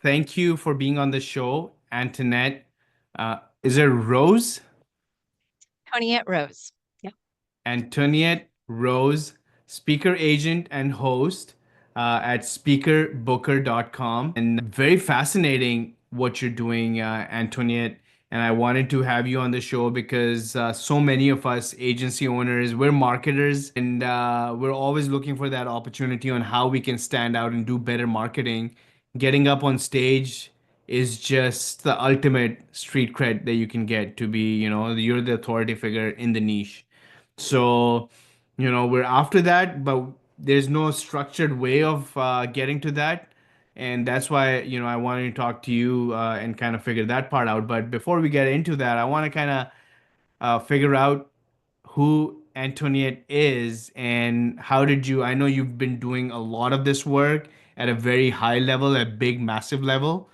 Thank you for being on the show, Antoinette. Is it Rose? Antoinette Roze. Yep. Antoinette Roze, speaker agent and host at speakerbooker.com. And very fascinating what you're doing, Antoinette. And I wanted to have you on the show because so many of us agency owners, we're marketers, and we're always looking for that opportunity on how we can stand out and do better marketing. Getting up on stage is just the ultimate street cred that you can get to be, you're the authority figure in the niche. So, we're after that, but there's no structured way of getting to that. And that's why, I wanted to talk to you and kind of figure that part out. But before we get into that, I want to kind of figure out who Antoinette is and how did you, I know you've been doing a lot of this work at a very high level, a big, massive level,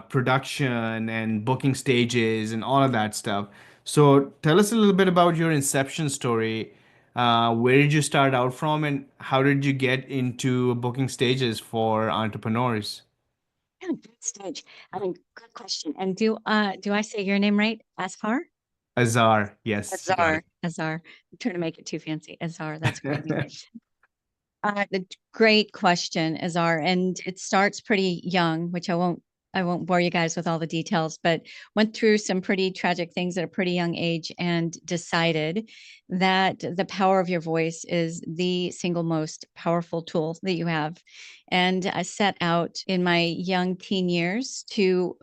production and booking stages and all of that stuff. So tell us a little bit about your inception story. Where did you start out from and how did you get into booking stages for entrepreneurs? Yeah, good stage. I mean, good question. And do I say your name right? Asfar? Azar, yes, you got Azar. Azar. I'm trying to make it too fancy. Azar. That's a great name. it. Great question, Azar. And it starts pretty young, which I won't bore you guys with all the details, but went through some pretty tragic things at a pretty young age and decided that the power of your voice is the single most powerful tool that you have. And I set out in my young teen years to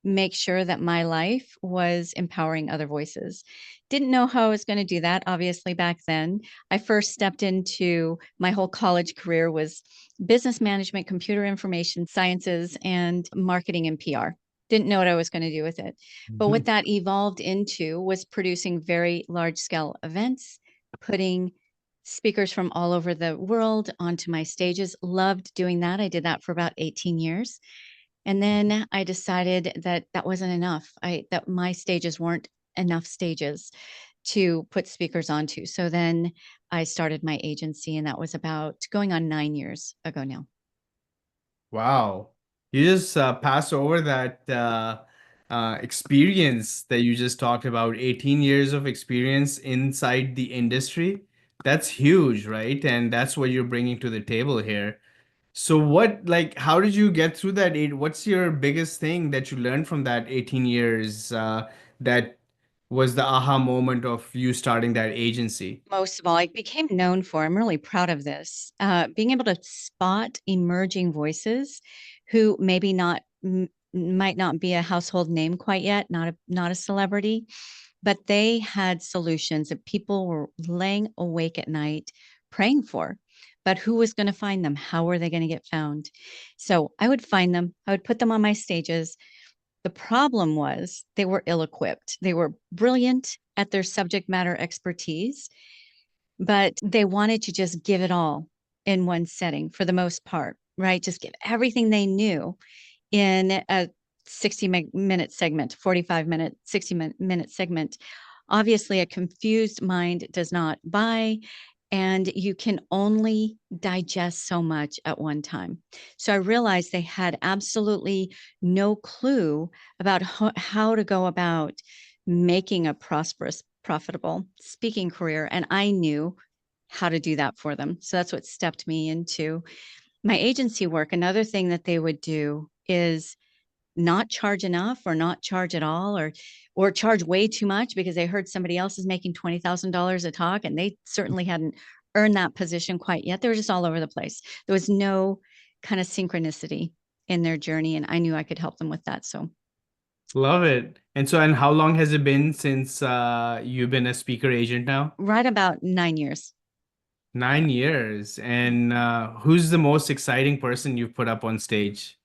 make sure that my life was empowering other voices. Didn't know how I was going to do that, obviously, back then. I first stepped into my whole college career was business management, computer information sciences, and marketing and PR. Didn't know what I was going to do with it. But what Mhm. that evolved into was producing very large scale events, putting speakers from all over the world onto my stages. Loved doing that. I did that for about 18 years. And then I decided that that wasn't enough. That my stages weren't enough stages to put speakers onto. So then I started my agency, and that was about going on 9 years ago now. Wow. You just pass over that experience that you just talked about, 18 years of experience inside the industry. That's huge, right? And that's what you're bringing to the table here. So how did you get through that what's your biggest thing that you learned from that 18 years that was the aha moment of you starting that agency? Most of all, I became known for, I'm really proud of this, being able to spot emerging voices who maybe might not be a household name quite yet, not a celebrity, but they had solutions that people were laying awake at night praying for. But who was going to find them? How were they going to get found? So I would find them, I would put them on my stages. The problem was they were ill equipped. They were brilliant at their subject matter expertise, but they wanted to just give it all in one setting for the most part, right? Just give everything they knew in a 60-minute segment, 45-minute, 60-minute segment. Obviously, a confused mind does not buy, and you can only digest so much at one time. So I realized they had absolutely no clue about how to go about making a prosperous, profitable speaking career. And I knew how to do that for them. So that's what stepped me into my agency work. Another thing that they would do is not charge enough or not charge at all or charge way too much because they heard somebody else is making $20,000 a talk and they certainly hadn't earned that position quite yet. They were just all over the place. There was no kind of synchronicity in their journey, and I knew I could help them with that. So Love it. And how long has it been since you've been a speaker agent now? right about 9 years. 9 years. And who's the most exciting person you've put up on stage?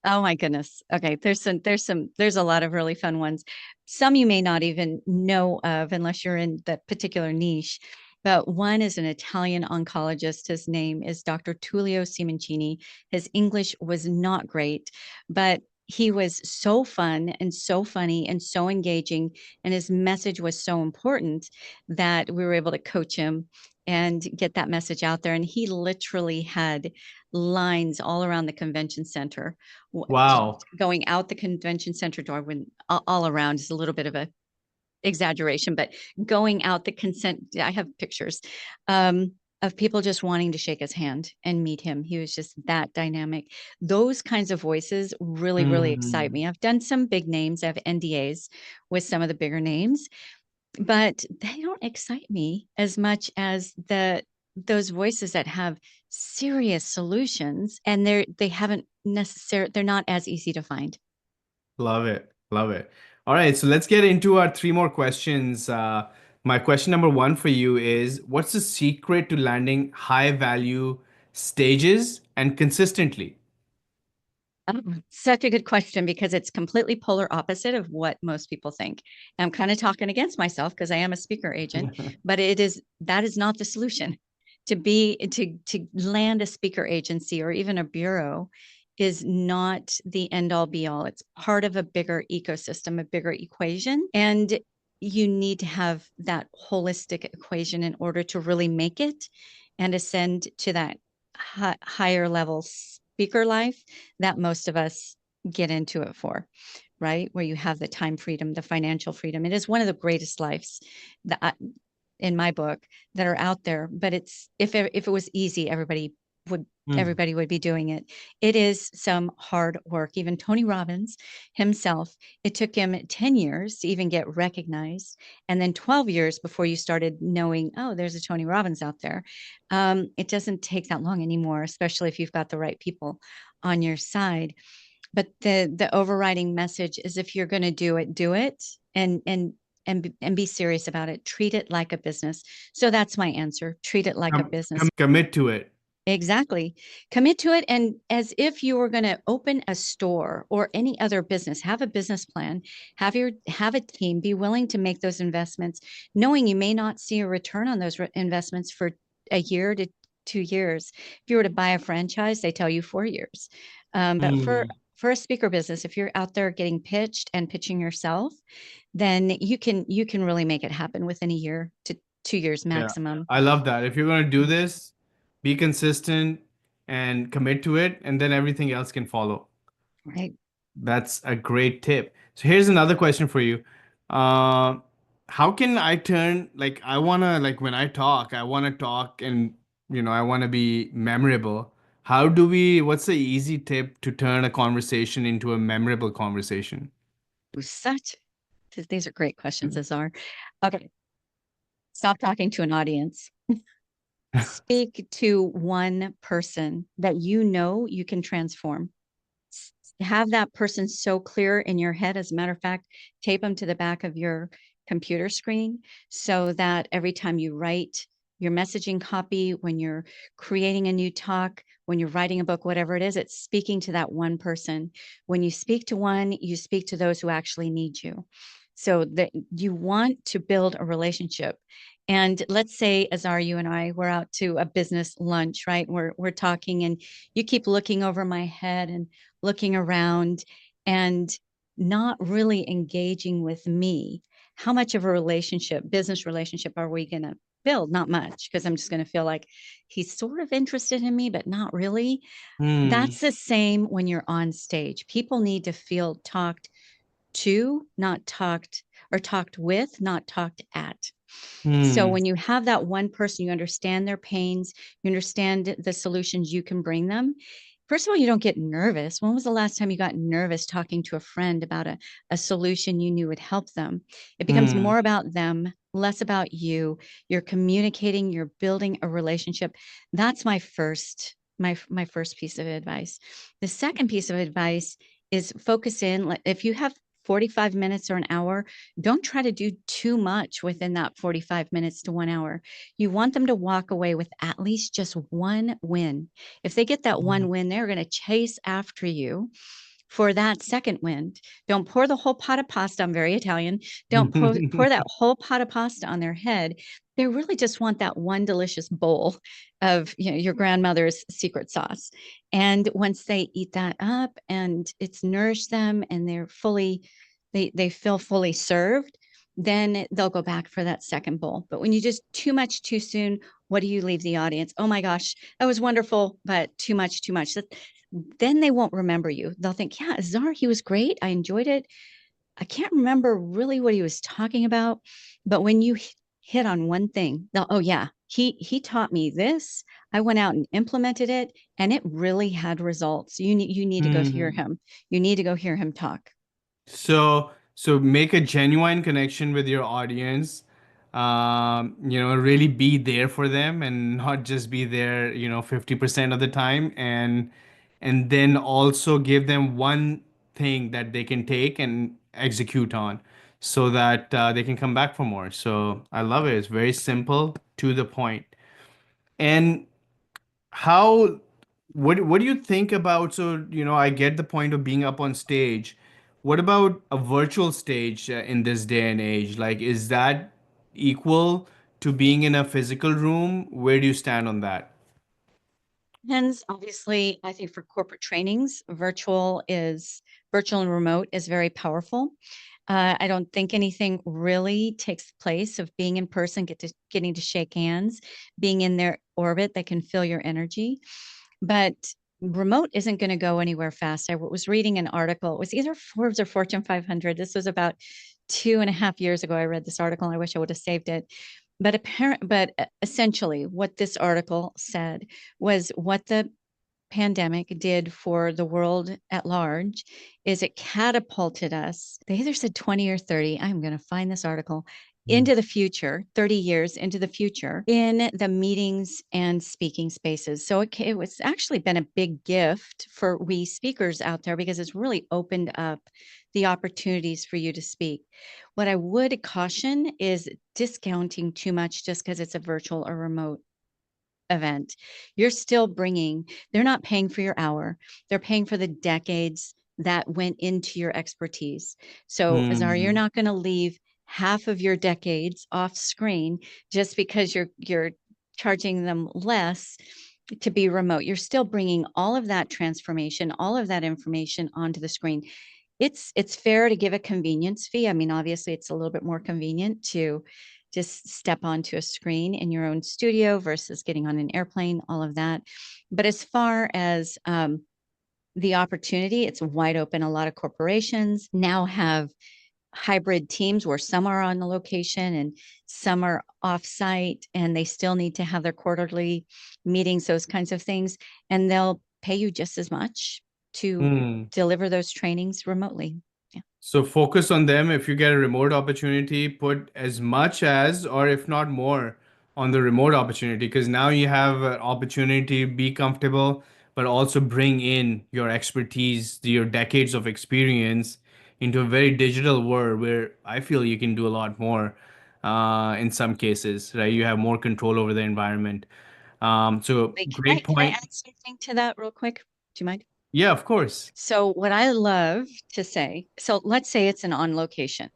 Oh my goodness. Okay, there's a lot of really fun ones. Some you may not even know of unless you're in that particular niche. But one is an Italian oncologist. His name is Dr. Tullio Simoncini. His English was not great, but he was so fun and so funny and so engaging, and his message was so important that we were able to coach him and get that message out there. And he literally had lines all around the convention center, Wow. going out the convention center door. When all around is a little bit of a exaggeration, but going out the consent, I have pictures of people just wanting to shake his hand and meet him. He was just that dynamic. Those kinds of voices really, really excite Mm. me. I've done some big names. I have NDAs with some of the bigger names, but they don't excite me as much as those voices that have serious solutions, and they haven't necessarily, they're not as easy to find. Love it. Love it. All right, so let's get into our three more questions. My question number one for you is, what's the secret to landing high value stages and consistently? Such a good question, because it's completely polar opposite of what most people think. I'm kind of talking against myself because I am a speaker agent, but that is not the solution. To land a speaker agency or even a bureau is not the end all be all. It's part of a bigger ecosystem, a bigger equation, and you need to have that holistic equation in order to really make it and ascend to that higher level speaker life that most of us get into it for, right? Where you have the time freedom, the financial freedom. It is one of the greatest lives that in my book that are out there. But it's, if it was easy, would Mm. everybody would be doing it. It is some hard work. Even Tony Robbins himself, it took him 10 years to even get recognized, and then 12 years before you started knowing, oh, there's a Tony Robbins out there. It doesn't take that long anymore, especially if you've got the right people on your side. But the overriding message is, if you're going to do it, and be serious about it. Treat it like a business. So that's my answer. Treat it like a business. Commit to it. Exactly. Commit to it. And as if you were going to open a store or any other business, have a business plan, have a team, be willing to make those investments, knowing you may not see a return on those investments for a year to 2 years. If you were to buy a franchise, they tell you 4 years. But Mm. for a speaker business, if you're out there getting pitched and pitching yourself, then you can really make it happen within a year to 2 years Yeah, maximum. I love that. If you're going to do this, be consistent and commit to it, and then everything else can follow. Right. That's a great tip. So here's another question for you. Uh, how can I turn, like, I wanna, like, when I wanna talk and, I wanna be memorable. What's the easy tip to turn a conversation into a memorable conversation? Such These are great questions, Azar. Okay, stop talking to an audience. Speak to one person that you know you can transform. Have that person so clear in your head. As a matter of fact, tape them to the back of your computer screen so that every time you write your messaging copy, when you're creating a new talk, when you're writing a book, whatever it is, it's speaking to that one person. When you speak to one, you speak to those who actually need you. So that you want to build a relationship. And let's say, Azar, you and I, we're out to a business lunch, right? We're talking, and you keep looking over my head and looking around and not really engaging with me. How much of a relationship, business relationship, are we going to build? Not much, because I'm just going to feel like he's sort of interested in me, but not really. Hmm. That's the same when you're on stage. People need to feel talked to, not talked, or talked with, not talked at. So Hmm. when you have that one person, you understand their pains, you understand the solutions you can bring them. First of all, you don't get nervous. When was the last time you got nervous talking to a friend about a solution you knew would help them? It becomes Hmm. more about them, less about you. You're communicating, you're building a relationship. That's my first piece of advice. The second piece of advice is focus in. If you have 45 minutes or an hour, don't try to do too much within that 45 minutes to 1 hour. You want them to walk away with at least just one win. If they get that one win, they're going to chase after you for that second win. Don't pour the whole pot of pasta. I'm very Italian. Don't pour that whole pot of pasta on their head. They really just want that one delicious bowl of, your grandmother's secret sauce. And once they eat that up and it's nourished them and they feel fully served, then they'll go back for that second bowl. But when you just too much too soon, what do you leave the audience? Oh my gosh, that was wonderful, but too much, too much. Then they won't remember you. They'll think, yeah, Czar, he was great. I enjoyed it. I can't remember really what he was talking about, but when you hit on one thing, they'll, oh yeah, he taught me this. I went out and implemented it, and it really had results. You need to go hear Hmm. him. You need to go hear him talk. So make a genuine connection with your audience. Really be there for them and not just be there, 50% of the time, and then also give them one thing that they can take and execute on so that they can come back for more. So I love it. It's very simple, to the point. And how what do you think about, so I get the point of being up on stage. What about a virtual stage in this day and age? Like, is that equal to being in a physical room? Where do you stand on that? Hence, obviously, I think for corporate trainings, virtual and remote is very powerful. I don't think anything really takes place of being in person, getting to shake hands, being in their orbit that can feel your energy. But remote isn't going to go anywhere fast. I was reading an article. It was either Forbes or Fortune 500. This was about 2.5 years ago. I read this article. I wish I would have saved it. But essentially, what this article said was what the pandemic did for the world at large is it catapulted us. They either said 20 or 30. I'm going to find this article Mm. into the future, 30 years into the future in the meetings and speaking spaces. So it was actually been a big gift for we speakers out there because it's really opened up the opportunities for you to speak. What I would caution is discounting too much just because it's a virtual or remote event. You're still bringing, they're not paying for your hour, they're paying for the decades that went into your expertise. So, Azar, you're Hmm. not going to leave half of your decades off screen just because you're charging them less to be remote. You're still bringing all of that transformation, all of that information onto the screen. It's fair to give a convenience fee. I mean, obviously, it's a little bit more convenient to just step onto a screen in your own studio versus getting on an airplane, all of that. But as far as the opportunity, it's wide open. A lot of corporations now have hybrid teams where some are on the location and some are off-site, and they still need to have their quarterly meetings, those kinds of things, and they'll pay you just as much to Hmm. deliver those trainings remotely. Yeah. So focus on them. If you get a remote opportunity, put as much as, or if not more, on the remote opportunity, because now you have an opportunity to be comfortable, but also bring in your expertise, your decades of experience into a very digital world where I feel you can do a lot more in some cases, right? You have more control over the environment. So Wait, great can I point. add something to that real quick? Do you mind? Yeah, of course. So what I love to say, so let's say it's an on location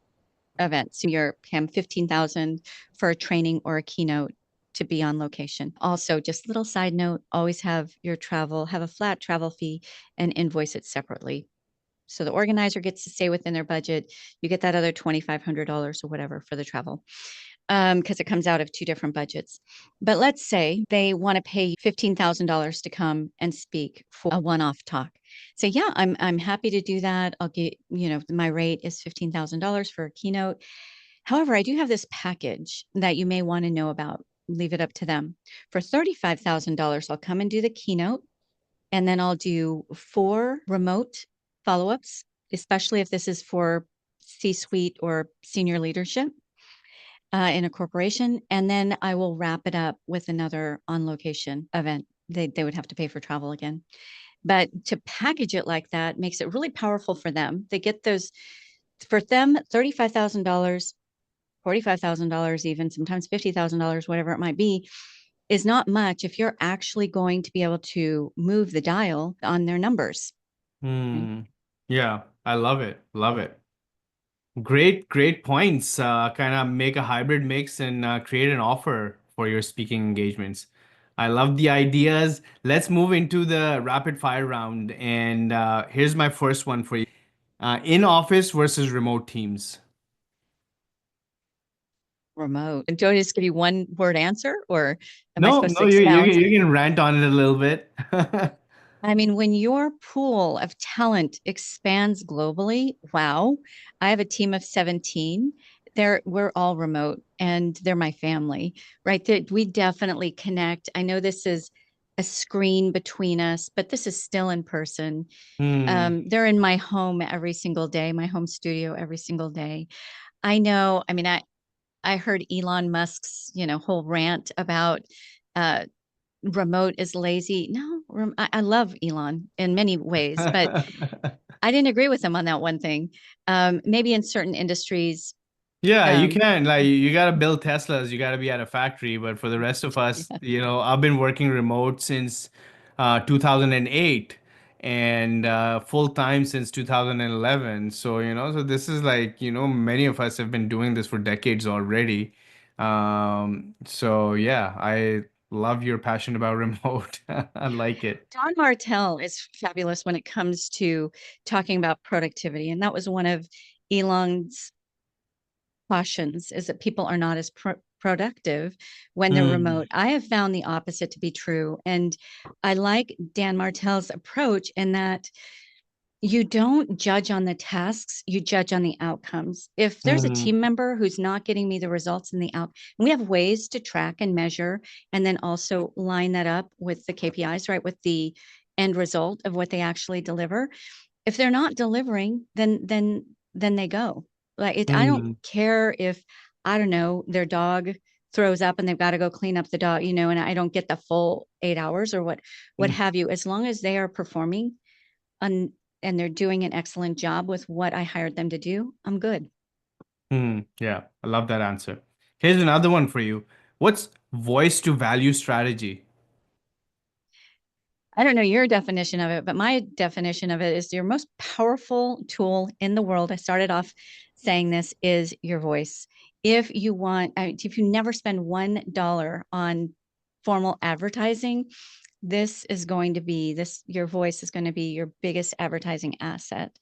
event. So you're paying 15,000 for a training or a keynote to be on location. Also, just little side note, always have your travel, have a flat travel fee and invoice it separately. So the organizer gets to stay within their budget. You get that other $2,500 or whatever for the travel because it comes out of two different budgets. But let's say they want to pay $15,000 to come and speak for a one-off talk. So yeah, I'm happy to do that. I'll get, my rate is $15,000 for a keynote. However, I do have this package that you may want to know about. Leave it up to them. For $35,000, I'll come and do the keynote, and then I'll do 4 remote follow-ups, especially if this is for C-suite or senior leadership in a corporation, and then I will wrap it up with another on location event. They would have to pay for travel again. But to package it like that makes it really powerful for them. They get those for them, $35,000, $45,000, even sometimes $50,000, whatever it might be, is not much if you're actually going to be able to move the dial on their numbers. Right? Hmm. Yeah, I love it. Love it. Great, great points. Kind of make a hybrid mix and create an offer for your speaking engagements. I love the ideas. Let's move into the rapid fire round. And here's my first one for you. In office versus remote teams. Remote. And do I just give you one word answer or am I No, supposed to no, you expound? you can rant on it a little bit. I mean, when your pool of talent expands globally, wow, I have a team of 17. We're all remote and they're my family, right? We definitely connect. I know this is a screen between us, but this is still in person. Hmm. They're in my home every single day, my home studio every single day. I know, I mean, I heard Elon Musk's, whole rant about uh, remote is lazy. No, I love Elon in many ways, but I didn't agree with him on that one thing. Maybe in certain industries, Yeah, you um, can. Like, you gotta build Teslas, you gotta be at a factory. But for the rest of us, yeah. I've been working remote since 2008 and full time since 2011. So, so this is like, many of us have been doing this for decades already. So yeah, I love your passion about remote. I like it. Don Martell is fabulous when it comes to talking about productivity, and that was one of Elon's cautions: is that people are not as productive when they're Hmm. remote. I have found the opposite to be true, and I like Dan Martell's approach in that you don't judge on the tasks, you judge on the outcomes. If there's a Hmm. team member who's not getting me the results in the out, and we have ways to track and measure and then also line that up with the KPIs, right? With the end result of what they actually deliver. If they're not delivering, then they go. I don't Hmm. care if, I don't know, their dog throws up and they've got to go clean up the dog, and I don't get the full 8 hours or what have you. As long as they are performing and and they're doing an excellent job with what I hired them to do, I'm good. Hmm. Yeah, I love that answer. Here's another one for you. What's voice to value strategy? I don't know your definition of it, but my definition of it is your most powerful tool in the world. I started off saying this is your voice. If you never spend $1 on formal advertising, your voice is going to be your biggest advertising asset.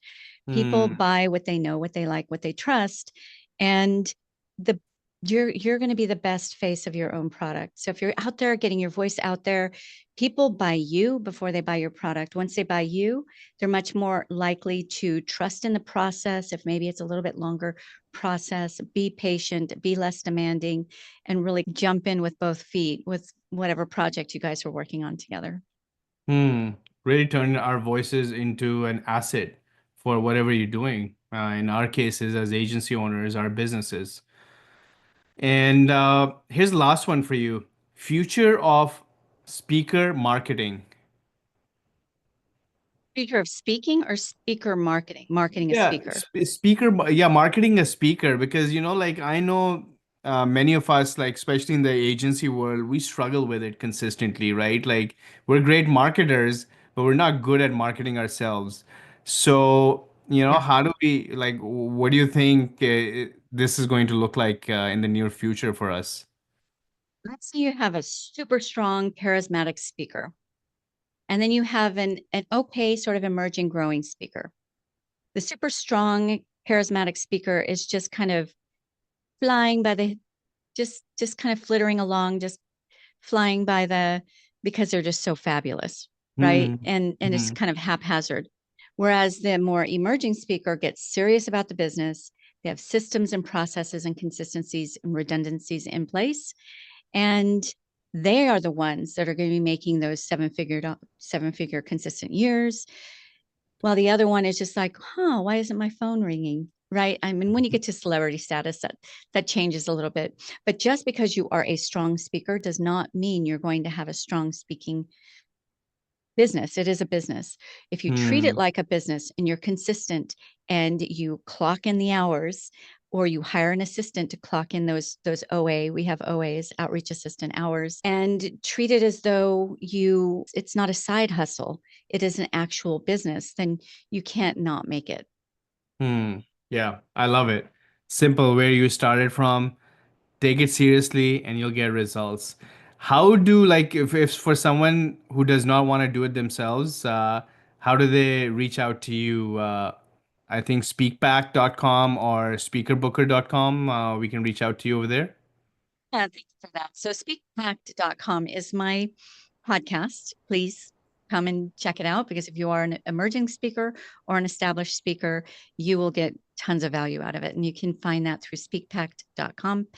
People Hmm. buy what they know, what they like, what they trust, and the you're going to be the best face of your own product. So if you're out there getting your voice out there, people buy you before they buy your product. Once they buy you, they're much more likely to trust in the process. If maybe it's a little bit longer process, be patient, be less demanding, and really jump in with both feet with whatever project you guys are working on together. Hmm. Really turn our voices into an asset for whatever you're doing. In our cases, as agency owners, our businesses. And here's the last one for you. Future of speaker marketing. Future of speaking or speaker marketing? Marketing a Yeah, speaker. yeah, marketing a speaker because like I know many of us, like especially in the agency world, we struggle with it consistently, right? Like we're great marketers, but we're not good at marketing ourselves. So, Yeah. how do we like? What do you think this is going to look like in the near future for us? Let's say you have a super strong, charismatic speaker, and then you have an okay, sort of emerging, growing speaker. The super strong, charismatic speaker is just kind of flying by the, just kind of flittering along, just flying by because they're just so fabulous, right? Hmm. And it's Hmm. kind of haphazard. Whereas the more emerging speaker gets serious about the business, they have systems and processes and consistencies and redundancies in place, and they are the ones that are going to be making those seven figure consistent years, while the other one is just like, huh, why isn't my phone ringing? Right. I mean, when you get to celebrity status, that changes a little bit. But just because you are a strong speaker does not mean you're going to have a strong speaking business. It is a business. If you treat it Hmm. like a business and you're consistent and you clock in the hours, or you hire an assistant to clock in those OA, we have OAs, outreach assistant hours, and treat it as though it's not a side hustle, it is an actual business, then you can't not make it. Hmm. Yeah, I love it. Simple, where you started from. Take it seriously and you'll get results. How do like if for someone who does not want to do it themselves, how do they reach out to you? I think speakback.com or speakerbooker.com. We can reach out to you over there. Thank you for that. So speakpact.com is my podcast. Please come and check it out because if you are an emerging speaker or an established speaker, you will get tons of value out of it. And you can find that through speakpact.com.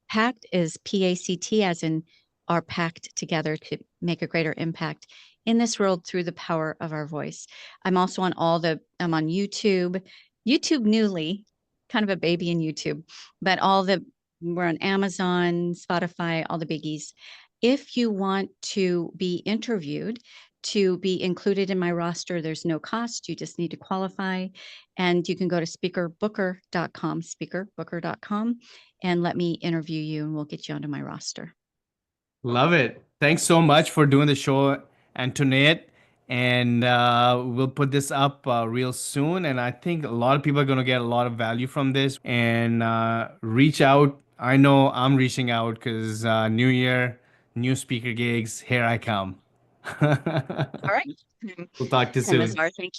Pact is PACT, as in our pact together to make a greater impact in this world through the power of our voice. I'm also on I'm on YouTube, YouTube newly, kind of a baby in YouTube, but we're on Amazon, Spotify, all the biggies. If you want to be interviewed, to be included in my roster, there's no cost. You just need to qualify. And you can go to speakerbooker.com, and let me interview you and we'll get you onto my roster. Love it. Thanks so much for doing the show, Antoinette. And we'll put this up real soon. And I think a lot of people are going to get a lot of value from this and reach out. I know I'm reaching out because New Year, new speaker gigs, here I come. All right. We'll talk to you And soon. Mazar, thank